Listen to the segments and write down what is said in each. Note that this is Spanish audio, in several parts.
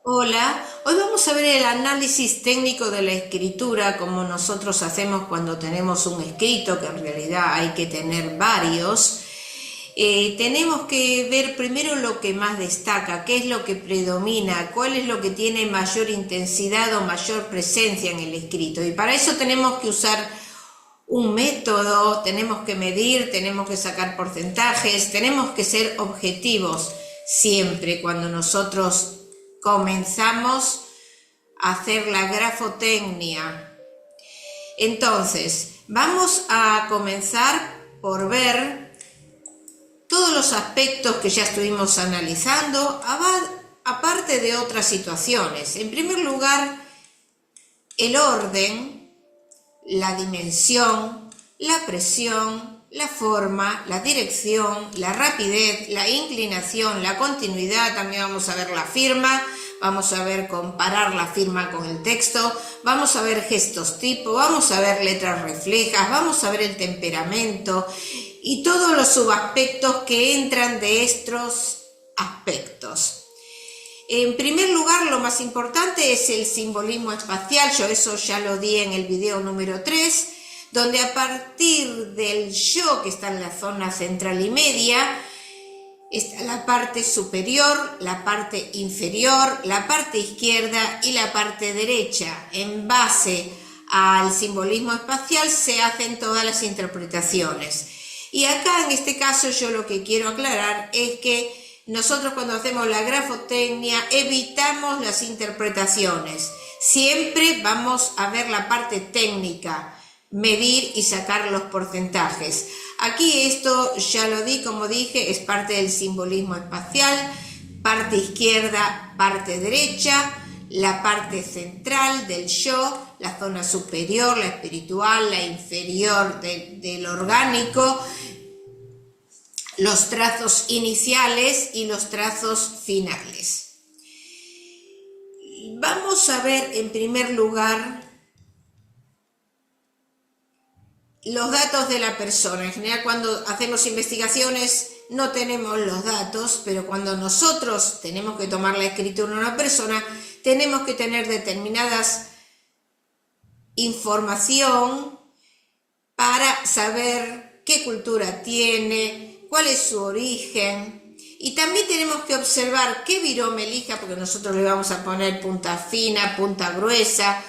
Hola, hoy vamos a ver el análisis técnico de la escritura como nosotros hacemos cuando tenemos un escrito, que en realidad hay que tener varios. Tenemos que ver primero lo que más destaca, qué es lo que predomina, cuál es lo que tiene mayor intensidad o mayor presencia en el escrito. Y para eso tenemos que usar un método, tenemos que medir, tenemos que sacar porcentajes, tenemos que ser objetivos siempre cuando nosotros comenzamos a hacer la grafotecnia. Entonces, vamos a comenzar por ver todos los aspectos que ya estuvimos analizando, aparte de otras situaciones. En primer lugar, el orden, la dimensión, la presión, la forma, la dirección, la rapidez, la inclinación, la continuidad. También vamos a ver la firma, vamos a ver comparar la firma con el texto, vamos a ver gestos tipo, vamos a ver letras reflejas, vamos a ver el temperamento y todos los subaspectos que entran de estos aspectos. En primer lugar, lo más importante es el simbolismo espacial. Yo eso ya lo di en el video número 3, donde a partir del yo, que está en la zona central y media, está la parte superior, la parte inferior, la parte izquierda y la parte derecha. En base al simbolismo espacial se hacen todas las interpretaciones. Y acá en este caso yo lo que quiero aclarar es que nosotros cuando hacemos la grafotecnia evitamos las interpretaciones. Siempre vamos a ver la parte técnica, medir y sacar los porcentajes. Aquí esto ya lo di, como dije, es parte del simbolismo espacial, parte izquierda, parte derecha, la parte central del yo, la zona superior, la espiritual, la inferior del orgánico, los trazos iniciales y los trazos finales. Vamos a ver en primer lugar los datos de la persona. En general, cuando hacemos investigaciones no tenemos los datos, pero cuando nosotros tenemos que tomar la escritura de una persona, tenemos que tener determinadas información para saber qué cultura tiene, cuál es su origen, y también tenemos que observar qué virome elija, porque nosotros le vamos a poner punta fina, punta gruesa,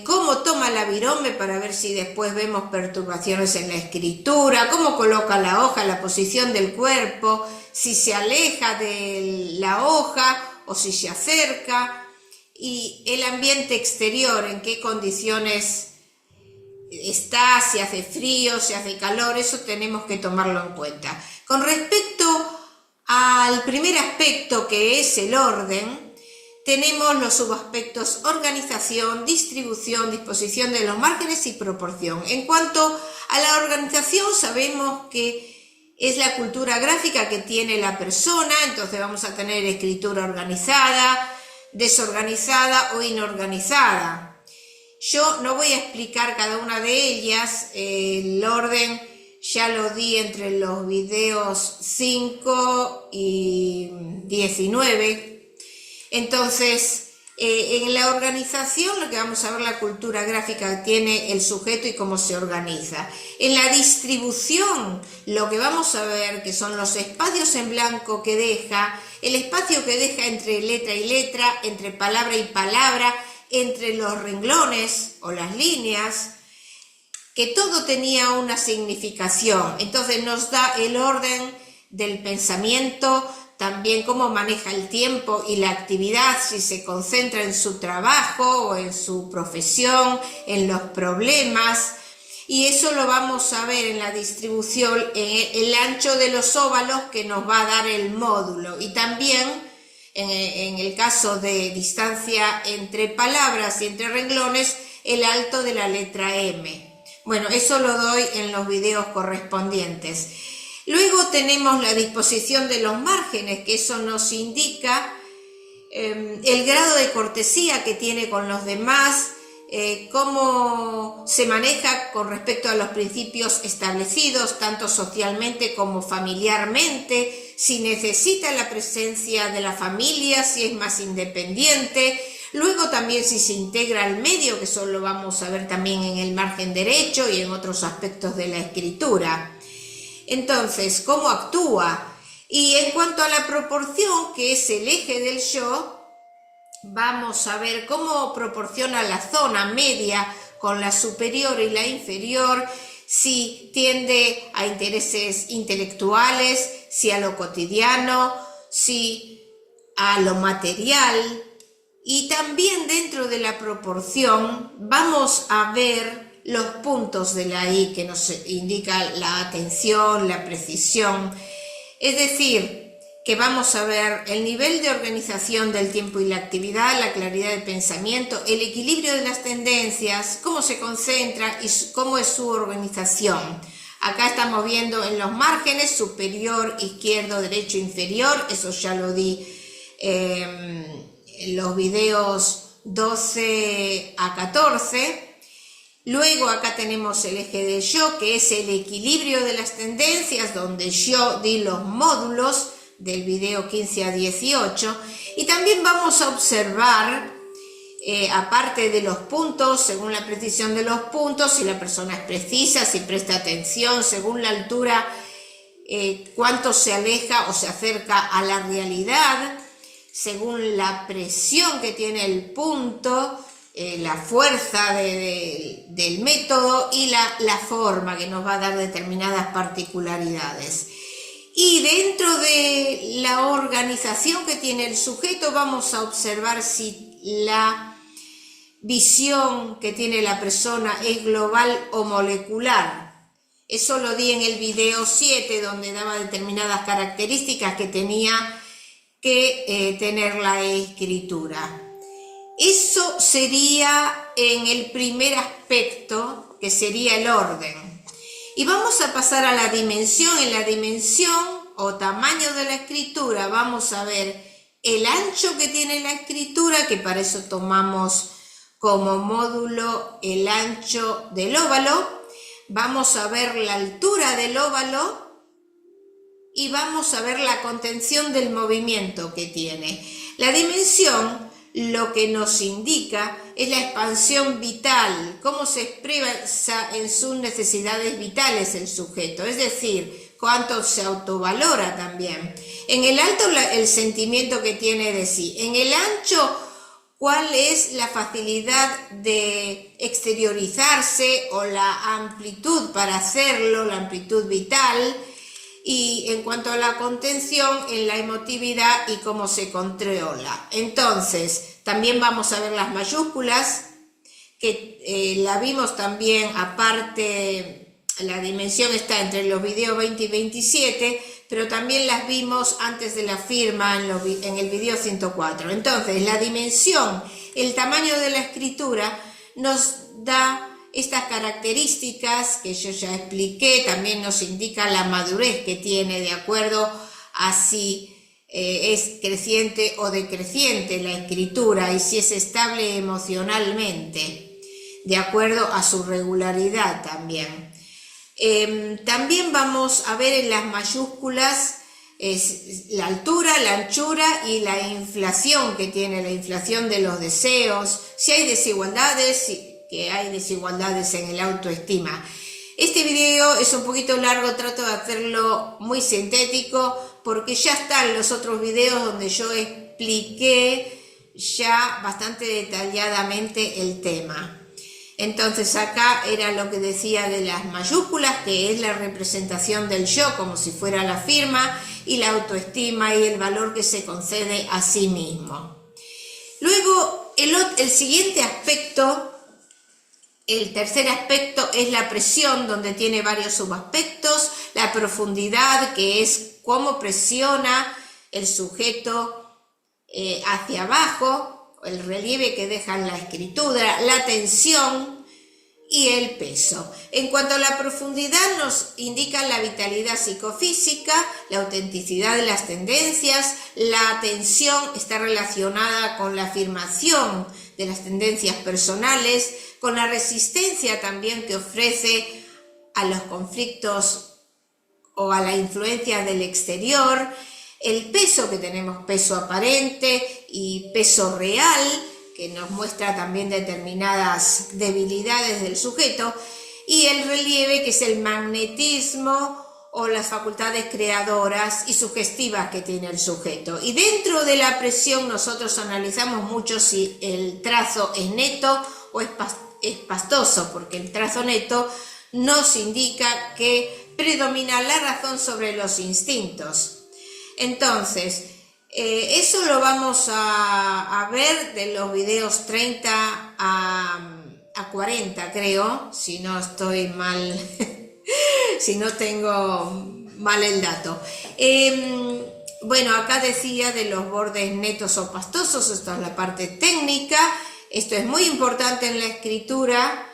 cómo toma la virome para ver si después vemos perturbaciones en la escritura, cómo coloca la hoja, la posición del cuerpo, si se aleja de la hoja o si se acerca, y el ambiente exterior, en qué condiciones está, si hace frío, si hace calor, eso tenemos que tomarlo en cuenta. Con respecto al primer aspecto, que es el orden, tenemos los subaspectos organización, distribución, disposición de los márgenes y proporción. En cuanto a la organización, sabemos que es la cultura gráfica que tiene la persona, entonces vamos a tener escritura organizada, desorganizada o inorganizada. Yo no voy a explicar cada una de ellas, el orden ya lo di entre los videos 5 y 19. Entonces, en la organización lo que vamos a ver, la cultura gráfica tiene el sujeto y cómo se organiza. En la distribución lo que vamos a ver que son los espacios en blanco que deja, el espacio que deja entre letra y letra, entre palabra y palabra, entre los renglones o las líneas, que todo tenía una significación. Entonces nos da el orden del pensamiento, también cómo maneja el tiempo y la actividad, si se concentra en su trabajo o en su profesión, en los problemas, y eso lo vamos a ver en la distribución, en el ancho de los óvalos que nos va a dar el módulo, y también en el caso de distancia entre palabras y entre renglones, el alto de la letra M. Bueno, eso lo doy en los videos correspondientes. Luego tenemos la disposición de los márgenes, que eso nos indica el grado de cortesía que tiene con los demás, cómo se maneja con respecto a los principios establecidos, tanto socialmente como familiarmente, si necesita la presencia de la familia, si es más independiente. Luego también si se integra al medio, que eso lo vamos a ver también en el margen derecho y en otros aspectos de la escritura. Entonces, ¿cómo actúa? Y en cuanto a la proporción, que es el eje del yo, vamos a ver cómo proporciona la zona media con la superior y la inferior, si tiende a intereses intelectuales, si a lo cotidiano, si a lo material. Y también dentro de la proporción vamos a ver los puntos de la I que nos indica la atención, la precisión. Es decir, que vamos a ver el nivel de organización del tiempo y la actividad, la claridad de pensamiento, el equilibrio de las tendencias, cómo se concentra y cómo es su organización. Acá estamos viendo en los márgenes superior, izquierdo, derecho, inferior, eso ya lo di en los videos 12 a 14. Luego acá tenemos el eje del yo, que es el equilibrio de las tendencias, donde yo di los módulos del video 15 a 18. Y también vamos a observar, aparte de los puntos, según la precisión de los puntos, si la persona es precisa, si presta atención, según la altura, cuánto se aleja o se acerca a la realidad, según la presión que tiene el punto, la fuerza del método y la forma que nos va a dar determinadas particularidades. Y dentro de la organización que tiene el sujeto vamos a observar si la visión que tiene la persona es global o molecular. Eso lo di en el video 7, donde daba determinadas características que tenía que tener la escritura. Eso sería en el primer aspecto, que sería el orden. Y vamos a pasar a la dimensión. En la dimensión o tamaño de la escritura vamos a ver el ancho que tiene la escritura, que para eso tomamos como módulo el ancho del óvalo. Vamos a ver la altura del óvalo y vamos a ver la contención del movimiento que tiene. La dimensión lo que nos indica es la expansión vital, cómo se expresa en sus necesidades vitales el sujeto, es decir, cuánto se autovalora también. En el alto, el sentimiento que tiene de sí. En el ancho, cuál es la facilidad de exteriorizarse o la amplitud para hacerlo, la amplitud vital. Y en cuanto a la contención, en la emotividad y cómo se controla. Entonces, también vamos a ver las mayúsculas, que la vimos también, aparte, la dimensión está entre los videos 20 y 27, pero también las vimos antes de la firma en el video 104. Entonces, la dimensión, el tamaño de la escritura, nos da estas características que yo ya expliqué. También nos indica la madurez que tiene, de acuerdo a si es creciente o decreciente la escritura y si es estable emocionalmente, de acuerdo a su regularidad también. También vamos a ver en las mayúsculas la altura, la anchura y la inflación que tiene, la inflación de los deseos, si hay desigualdades, que hay desigualdades en el autoestima. Este video es un poquito largo, trato de hacerlo muy sintético porque ya están los otros videos donde yo expliqué ya bastante detalladamente el tema. Entonces acá era lo que decía de las mayúsculas, que es la representación del yo como si fuera la firma, y la autoestima y el valor que se concede a sí mismo. Luego el siguiente aspecto, el tercer aspecto, es la presión, donde tiene varios subaspectos. La profundidad, que es cómo presiona el sujeto hacia abajo, el relieve que deja en la escritura, la tensión y el peso. En cuanto a la profundidad, nos indica la vitalidad psicofísica, la autenticidad de las tendencias. La tensión está relacionada con la afirmación de las tendencias personales, con la resistencia también que ofrece a los conflictos o a la influencia del exterior, el peso que tenemos, peso aparente y peso real, que nos muestra también determinadas debilidades del sujeto, y el relieve, que es el magnetismo o las facultades creadoras y sugestivas que tiene el sujeto. Y dentro de la presión nosotros analizamos mucho si el trazo es neto o es pastoso, porque el trazo neto nos indica que predomina la razón sobre los instintos. Entonces, eso lo vamos a ver de los videos 30 a 40, creo, si no estoy mal, si no tengo mal el dato. Bueno, acá decía de los bordes netos o pastosos, esto es la parte técnica, esto es muy importante en la escritura.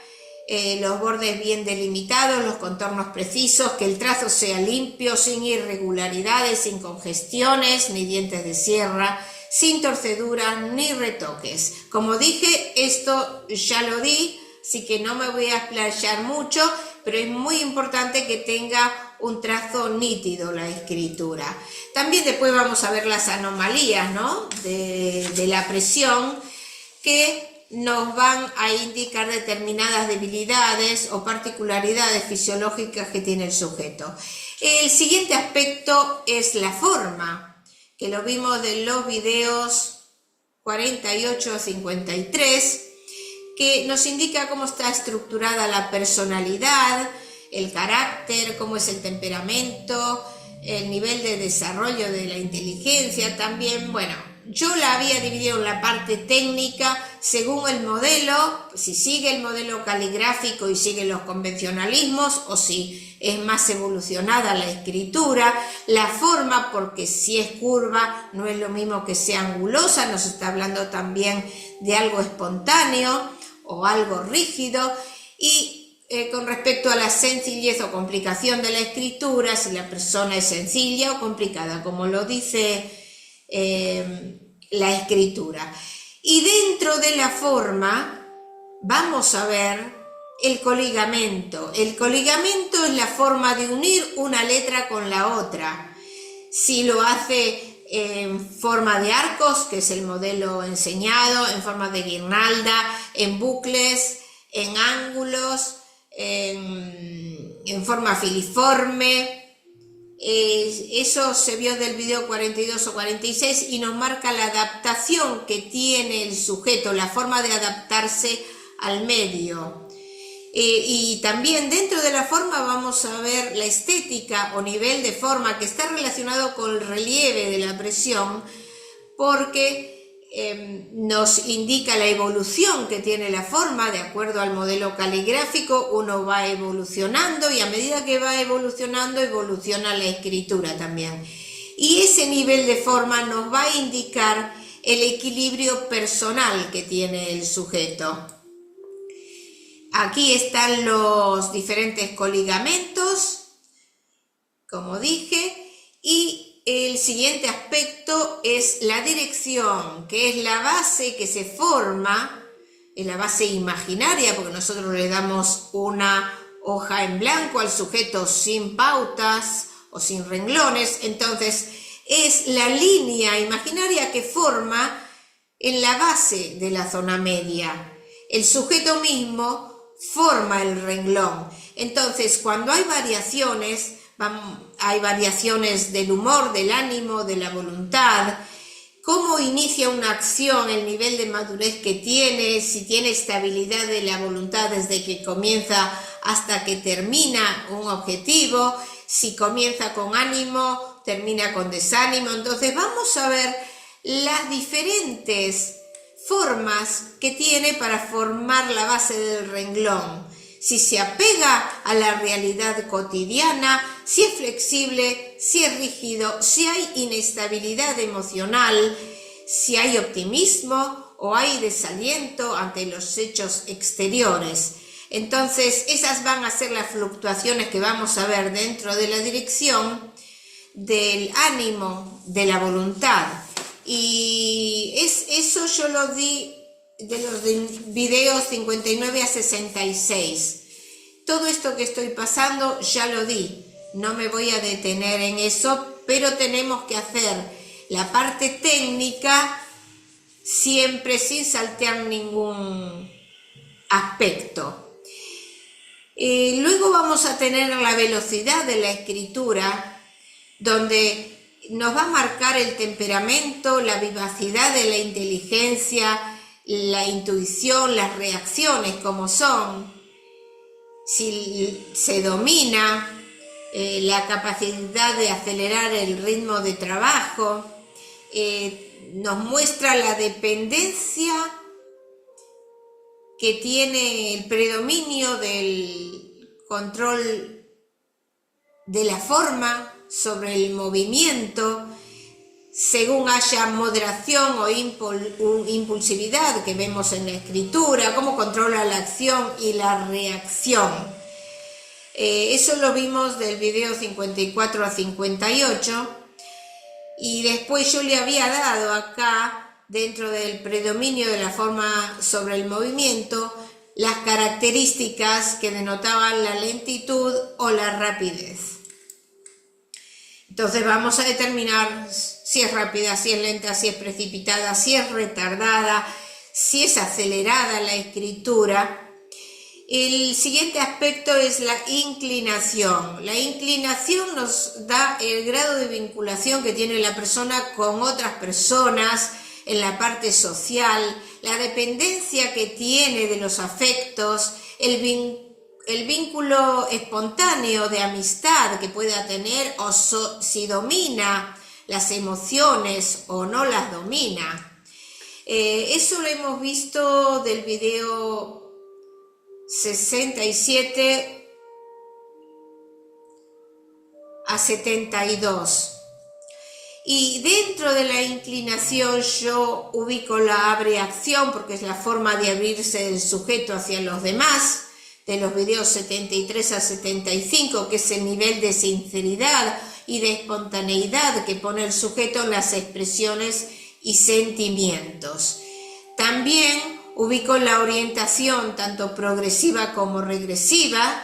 Los bordes bien delimitados, los contornos precisos, que el trazo sea limpio, sin irregularidades, sin congestiones, ni dientes de sierra, sin torceduras ni retoques. Como dije, esto ya lo di, así que no me voy a explayar mucho, pero es muy importante que tenga un trazo nítido la escritura. También después vamos a ver las anomalías, ¿no?, de la presión, que nos van a indicar determinadas debilidades o particularidades fisiológicas que tiene el sujeto. El siguiente aspecto es la forma, que lo vimos de los videos 48 a 53, que nos indica cómo está estructurada la personalidad, el carácter, cómo es el temperamento, el nivel de desarrollo de la inteligencia también. Bueno, yo la había dividido en la parte técnica según el modelo, si sigue el modelo caligráfico y sigue los convencionalismos, o si es más evolucionada la escritura, la forma, porque si es curva no es lo mismo que sea angulosa, nos está hablando también de algo espontáneo o algo rígido, y con respecto a la sencillez o complicación de la escritura, si la persona es sencilla o complicada, como lo dice la escritura. Y dentro de la forma vamos a ver el coligamento. El coligamento es la forma de unir una letra con la otra. Si lo hace en forma de arcos, que es el modelo enseñado, en forma de guirnalda, en bucles, en ángulos, en forma filiforme. Eso se vio del video 42 o 46 y nos marca la adaptación que tiene el sujeto, la forma de adaptarse al medio. Y también dentro de la forma vamos a ver la estética o nivel de forma, que está relacionado con el relieve de la presión, porque nos indica la evolución que tiene la forma. De acuerdo al modelo caligráfico, uno va evolucionando, y a medida que va evolucionando, evoluciona la escritura también. Y ese nivel de forma nos va a indicar el equilibrio personal que tiene el sujeto. Aquí están los diferentes coligamentos, como dije, y el siguiente aspecto es la dirección, que es la base que se forma, es la base imaginaria, porque nosotros le damos una hoja en blanco al sujeto sin pautas o sin renglones. Entonces es la línea imaginaria que forma en la base de la zona media. El sujeto mismo forma el renglón. Entonces, cuando hay variaciones del humor, del ánimo, de la voluntad, cómo inicia una acción, el nivel de madurez que tiene, si tiene estabilidad de la voluntad desde que comienza hasta que termina un objetivo, si comienza con ánimo, termina con desánimo. Entonces vamos a ver las diferentes formas que tiene para formar la base del renglón. Si se apega a la realidad cotidiana, si es flexible, si es rígido, si hay inestabilidad emocional, si hay optimismo o hay desaliento ante los hechos exteriores. Entonces, esas van a ser las fluctuaciones que vamos a ver dentro de la dirección del ánimo, de la voluntad. Y eso yo lo di videos 59 a 66. Todo esto que estoy pasando ya lo di, no me voy a detener en eso, pero tenemos que hacer la parte técnica siempre sin saltear ningún aspecto. Luego vamos a tener la velocidad de la escritura, donde nos va a marcar el temperamento, la vivacidad de la inteligencia, la intuición, las reacciones como son, si se domina la capacidad de acelerar el ritmo de trabajo, nos muestra la dependencia que tiene el predominio del control de la forma sobre el movimiento, según haya moderación o impulsividad que vemos en la escritura, cómo controla la acción y la reacción. Eso lo vimos del video 54 a 58, y después yo le había dado acá, dentro del predominio de la forma sobre el movimiento, las características que denotaban la lentitud o la rapidez. Entonces vamos a determinar si es rápida, si es lenta, si es precipitada, si es retardada, si es acelerada la escritura. El siguiente aspecto es la inclinación. La inclinación nos da el grado de vinculación que tiene la persona con otras personas en la parte social, la dependencia que tiene de los afectos, el vínculo espontáneo de amistad que pueda tener, o si domina las emociones o no las domina. Eso lo hemos visto del video 67 a 72. Y dentro de la inclinación yo ubico la abreacción, porque es la forma de abrirse del sujeto hacia los demás, de los videos 73 a 75, que es el nivel de sinceridad y de espontaneidad que pone el sujeto en las expresiones y sentimientos. También ubico la orientación, tanto progresiva como regresiva.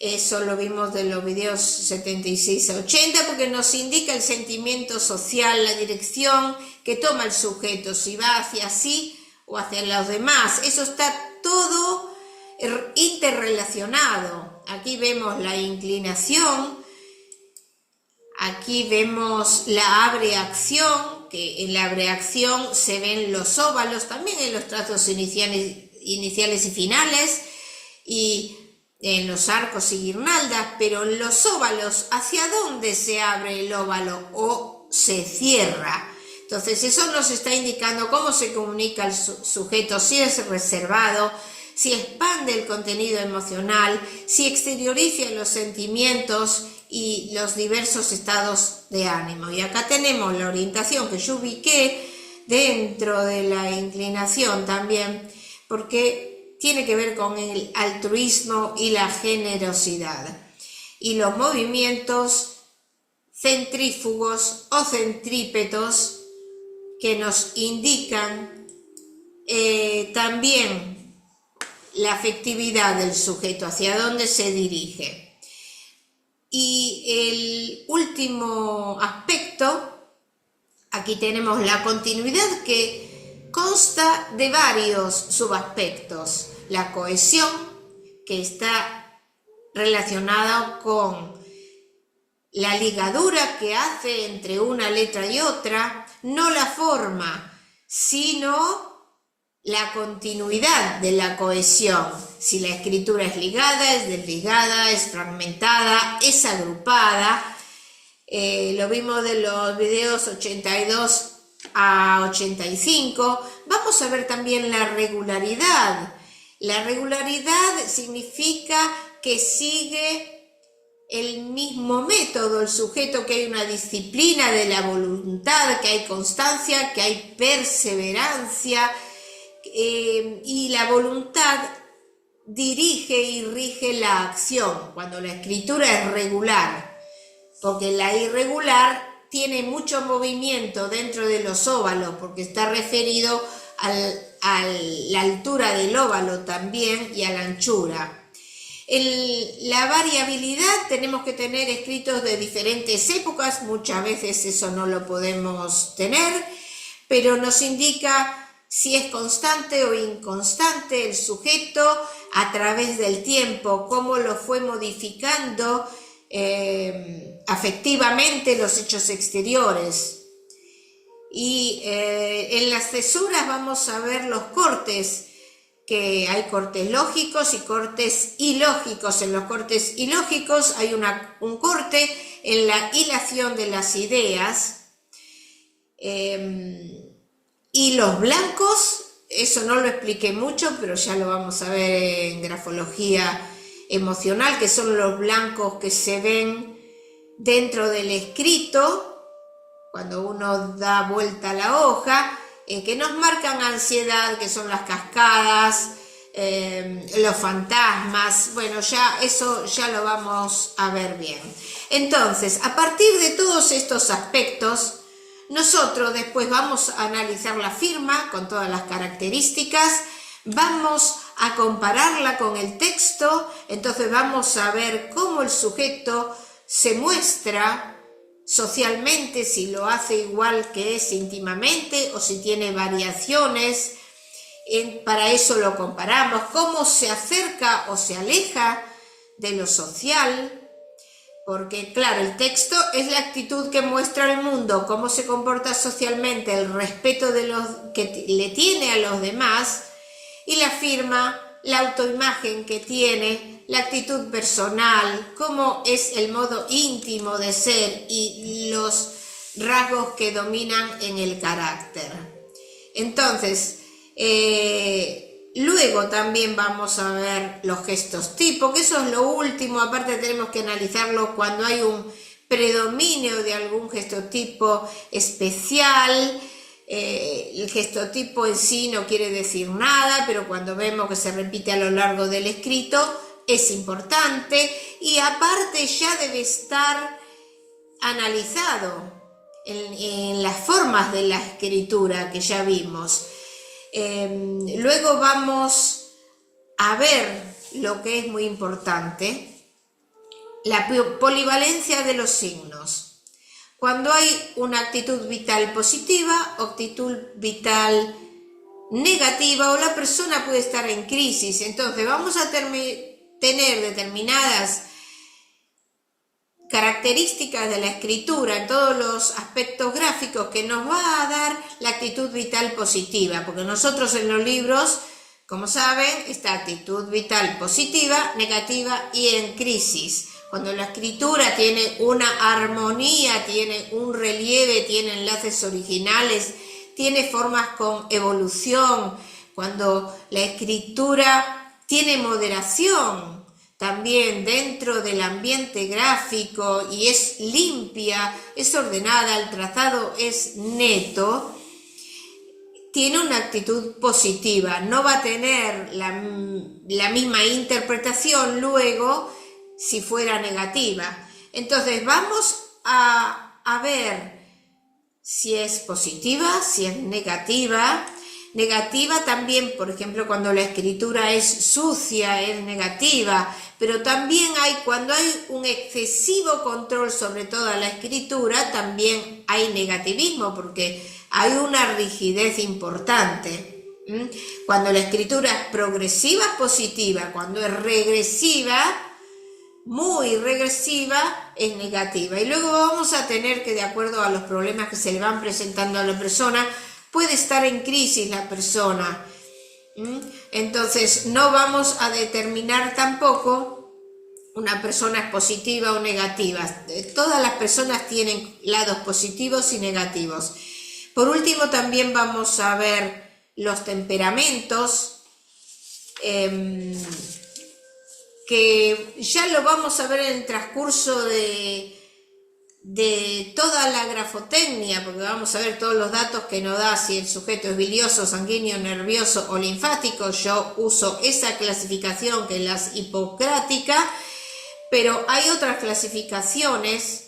Eso lo vimos de los videos 76 a 80, porque nos indica el sentimiento social, la dirección que toma el sujeto, si va hacia sí o hacia los demás. Eso está todo interrelacionado. Aquí vemos la inclinación, aquí vemos la abreacción, que en la abreacción se ven los óvalos, también en los trazos iniciales y finales, y en los arcos y guirnaldas, pero en los óvalos, ¿hacia dónde se abre el óvalo o se cierra? Entonces eso nos está indicando cómo se comunica el sujeto, si es reservado, si expande el contenido emocional, si exterioriza los sentimientos y los diversos estados de ánimo. Y acá tenemos la orientación que yo ubiqué dentro de la inclinación también, porque tiene que ver con el altruismo y la generosidad. Y los movimientos centrífugos o centrípetos que nos indican también la afectividad del sujeto, hacia dónde se dirige. Y el último aspecto, aquí tenemos la continuidad, que consta de varios subaspectos. La cohesión, que está relacionada con la ligadura que hace entre una letra y otra, no la forma, sino la continuidad de la cohesión. Si la escritura es ligada, es desligada, es fragmentada, es agrupada. Lo vimos de los videos 82 a 85. Vamos a ver también la regularidad. La regularidad significa que sigue el mismo método el sujeto, que hay una disciplina de la voluntad, que hay constancia, que hay perseverancia, y la voluntad dirige y rige la acción cuando la escritura es regular, porque la irregular tiene mucho movimiento dentro de los óvalos, porque está referido a la altura del óvalo también y a la anchura. La variabilidad tenemos que tener escritos de diferentes épocas, muchas veces eso no lo podemos tener, pero nos indica si es constante o inconstante el sujeto a través del tiempo, cómo lo fue modificando afectivamente los hechos exteriores. Y en las cesuras vamos a ver los cortes, que hay cortes lógicos y cortes ilógicos. En los cortes ilógicos hay un corte en la hilación de las ideas, y los blancos, eso no lo expliqué mucho, pero ya lo vamos a ver en grafología emocional, que son los blancos que se ven dentro del escrito, cuando uno da vuelta a la hoja, que nos marcan ansiedad, que son las cascadas, los fantasmas. Bueno, ya eso ya lo vamos a ver bien. Entonces, a partir de todos estos aspectos, nosotros después vamos a analizar la firma con todas las características, vamos a compararla con el texto, entonces vamos a ver cómo el sujeto se muestra socialmente, si lo hace igual que es íntimamente o si tiene variaciones. Para eso lo comparamos, cómo se acerca o se aleja de lo social, porque claro, el texto es la actitud que muestra el mundo, cómo se comporta socialmente, el respeto que le tiene a los demás, y la firma, la autoimagen que tiene, la actitud personal, cómo es el modo íntimo de ser y los rasgos que dominan en el carácter. Entonces, luego también vamos a ver los gestos tipo, que eso es lo último. Aparte tenemos que analizarlo cuando hay un predominio de algún gestotipo especial. El gestotipo en sí no quiere decir nada, pero cuando vemos que se repite a lo largo del escrito es importante, y aparte ya debe estar analizado en las formas de la escritura que ya vimos. Luego vamos a ver lo que es muy importante, la polivalencia de los signos. Cuando hay una actitud vital positiva o actitud vital negativa, o la persona puede estar en crisis, entonces vamos a tener determinadas características de la escritura en todos los aspectos gráficos que nos va a dar la actitud vital positiva, porque nosotros en los libros, como saben, está actitud vital positiva, negativa y en crisis. Cuando la escritura tiene una armonía, tiene un relieve, tiene enlaces originales, tiene formas con evolución, cuando la escritura tiene moderación, también dentro del ambiente gráfico, y es limpia, es ordenada, el trazado es neto, tiene una actitud positiva, no va a tener la misma interpretación luego si fuera negativa. Entonces vamos a ver si es positiva, si es negativa. Negativa también, por ejemplo, cuando la escritura es sucia, es negativa, pero también cuando hay un excesivo control sobre toda la escritura, también hay negativismo, porque hay una rigidez importante. Cuando la escritura es progresiva, es positiva; cuando es regresiva, muy regresiva, es negativa. Y luego vamos a tener que, de acuerdo a los problemas que se le van presentando a la persona, puede estar en crisis la persona. Entonces no vamos a determinar tampoco una persona es positiva o negativa. Todas las personas tienen lados positivos y negativos. Por último, también vamos a ver los temperamentos, que ya lo vamos a ver en el transcurso de toda la grafotecnia, porque vamos a ver todos los datos que nos da si el sujeto es bilioso, sanguíneo, nervioso o linfático. Yo uso esa clasificación, que es la hipocrática, pero hay otras clasificaciones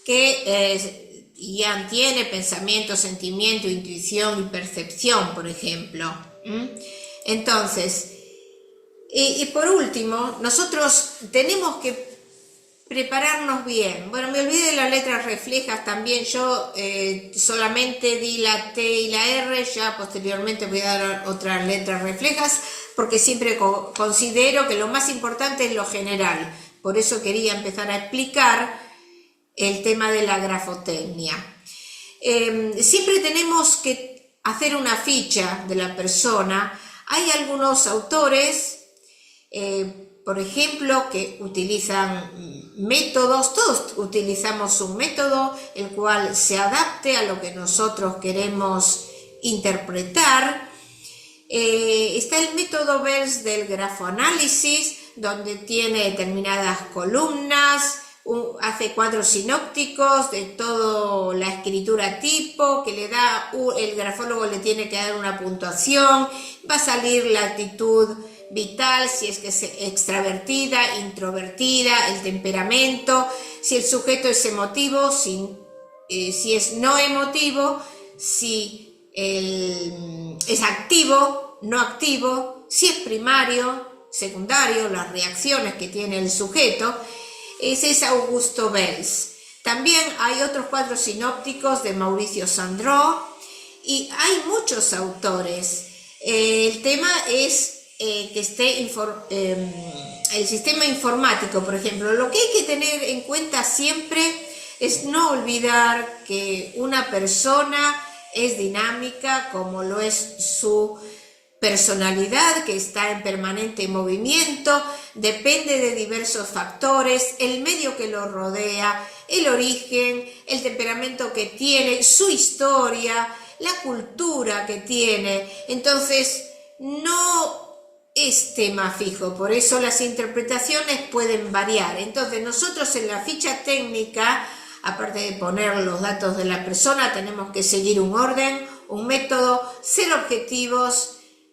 que Yang tiene pensamiento, sentimiento, intuición y percepción, por ejemplo. Entonces, y por último, nosotros tenemos que prepararnos bien. Bueno, me olvidé de las letras reflejas también. Yo solamente di la T y la R, ya posteriormente voy a dar otras letras reflejas, porque siempre considero que lo más importante es lo general. Por eso quería empezar a explicar el tema de la grafotecnia. Siempre tenemos que hacer una ficha de la persona. Hay algunos autores, por ejemplo, que utilizan métodos, todos utilizamos un método el cual se adapte a lo que nosotros queremos interpretar. Está el método BERS del grafoanálisis, donde tiene determinadas columnas, hace cuadros sinópticos de toda la escritura tipo, que le da, el grafólogo le tiene que dar una puntuación, va a salir la actitud vital, si es que es extravertida, introvertida, el temperamento, si el sujeto es emotivo, si es no emotivo, si es activo, no activo, si es primario, secundario, las reacciones que tiene el sujeto. Ese es Augusto Wells. También hay otros cuadros sinópticos de Mauricio Sandro y hay muchos autores. El tema es que esté el sistema informático, por ejemplo. Lo que hay que tener en cuenta siempre es no olvidar que una persona es dinámica, como lo es su personalidad, que está en permanente movimiento, depende de diversos factores, el medio que lo rodea, el origen, el temperamento que tiene, su historia, la cultura que tiene. Entonces, no es tema fijo, por eso las interpretaciones pueden variar. Entonces, nosotros en la ficha técnica, aparte de poner los datos de la persona, tenemos que seguir un orden, un método, ser objetivos,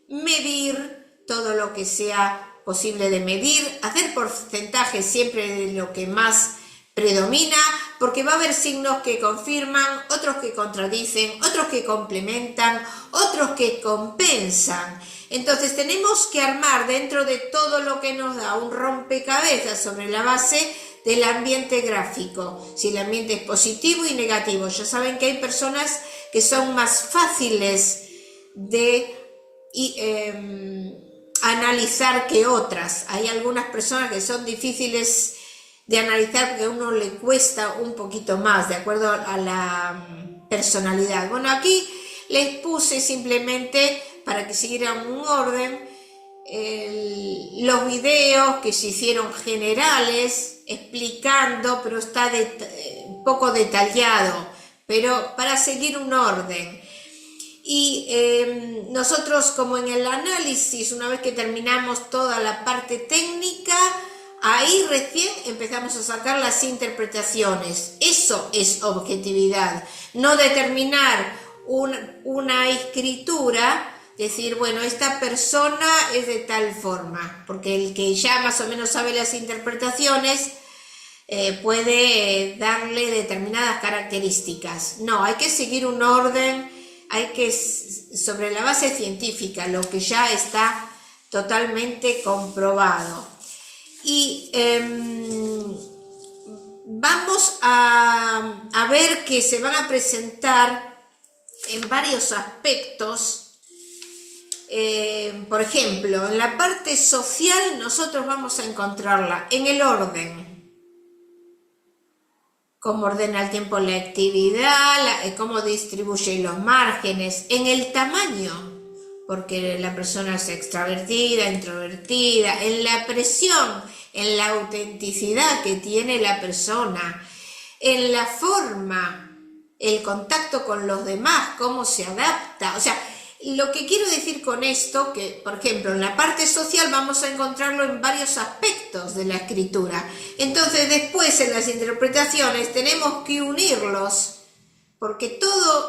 medir todo lo que sea posible de medir, hacer porcentajes siempre de lo que más predomina, porque va a haber signos que confirman, otros que contradicen, otros que complementan, otros que compensan. Entonces tenemos que armar dentro de todo lo que nos da un rompecabezas sobre la base del ambiente gráfico, si el ambiente es positivo y negativo. Ya saben que hay personas que son más fáciles de analizar que otras. Hay algunas personas que son difíciles de analizar porque a uno le cuesta un poquito más, de acuerdo a la personalidad. Bueno, aquí les puse simplemente para que siguieran un orden los videos que se hicieron generales explicando, pero está poco detallado, pero para seguir un orden. Y nosotros, como en el análisis, una vez que terminamos toda la parte técnica, ahí recién empezamos a sacar las interpretaciones. Eso es objetividad, no determinar una escritura, decir, bueno, esta persona es de tal forma, porque el que ya más o menos sabe las interpretaciones puede darle determinadas características. No, hay que seguir un orden, hay que, sobre la base científica, lo que ya está totalmente comprobado. Y vamos a ver que se van a presentar en varios aspectos. Por ejemplo, en la parte social nosotros vamos a encontrarla en el orden. Cómo ordena el tiempo la actividad, cómo distribuye los márgenes, en el tamaño, porque la persona es extravertida, introvertida, en la presión, en la autenticidad que tiene la persona, en la forma, el contacto con los demás, cómo se adapta. O sea, lo que quiero decir con esto, que por ejemplo en la parte social vamos a encontrarlo en varios aspectos de la escritura. Entonces después en las interpretaciones tenemos que unirlos, porque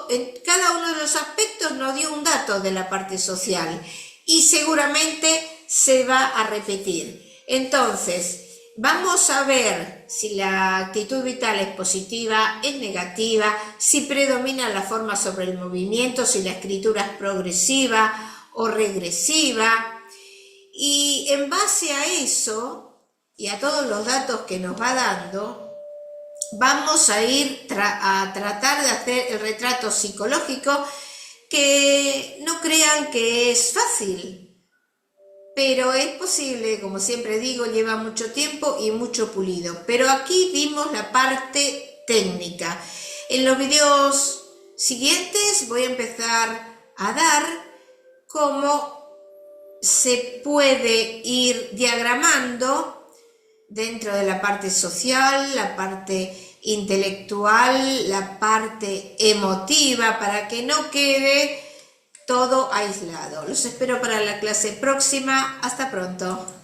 en cada uno de los aspectos nos dio un dato de la parte social y seguramente se va a repetir. Entonces, Vamos a ver si la actitud vital es positiva, es negativa, si predomina la forma sobre el movimiento, si la escritura es progresiva o regresiva. Y en base a eso y a todos los datos que nos va dando, vamos a ir a tratar de hacer el retrato psicológico, que no crean que es fácil, pero es posible, como siempre digo, lleva mucho tiempo y mucho pulido. Pero aquí vimos la parte técnica. En los videos siguientes voy a empezar a dar cómo se puede ir diagramando dentro de la parte social, la parte intelectual, la parte emotiva, para que no quede todo aislado. Los espero para la clase próxima. Hasta pronto.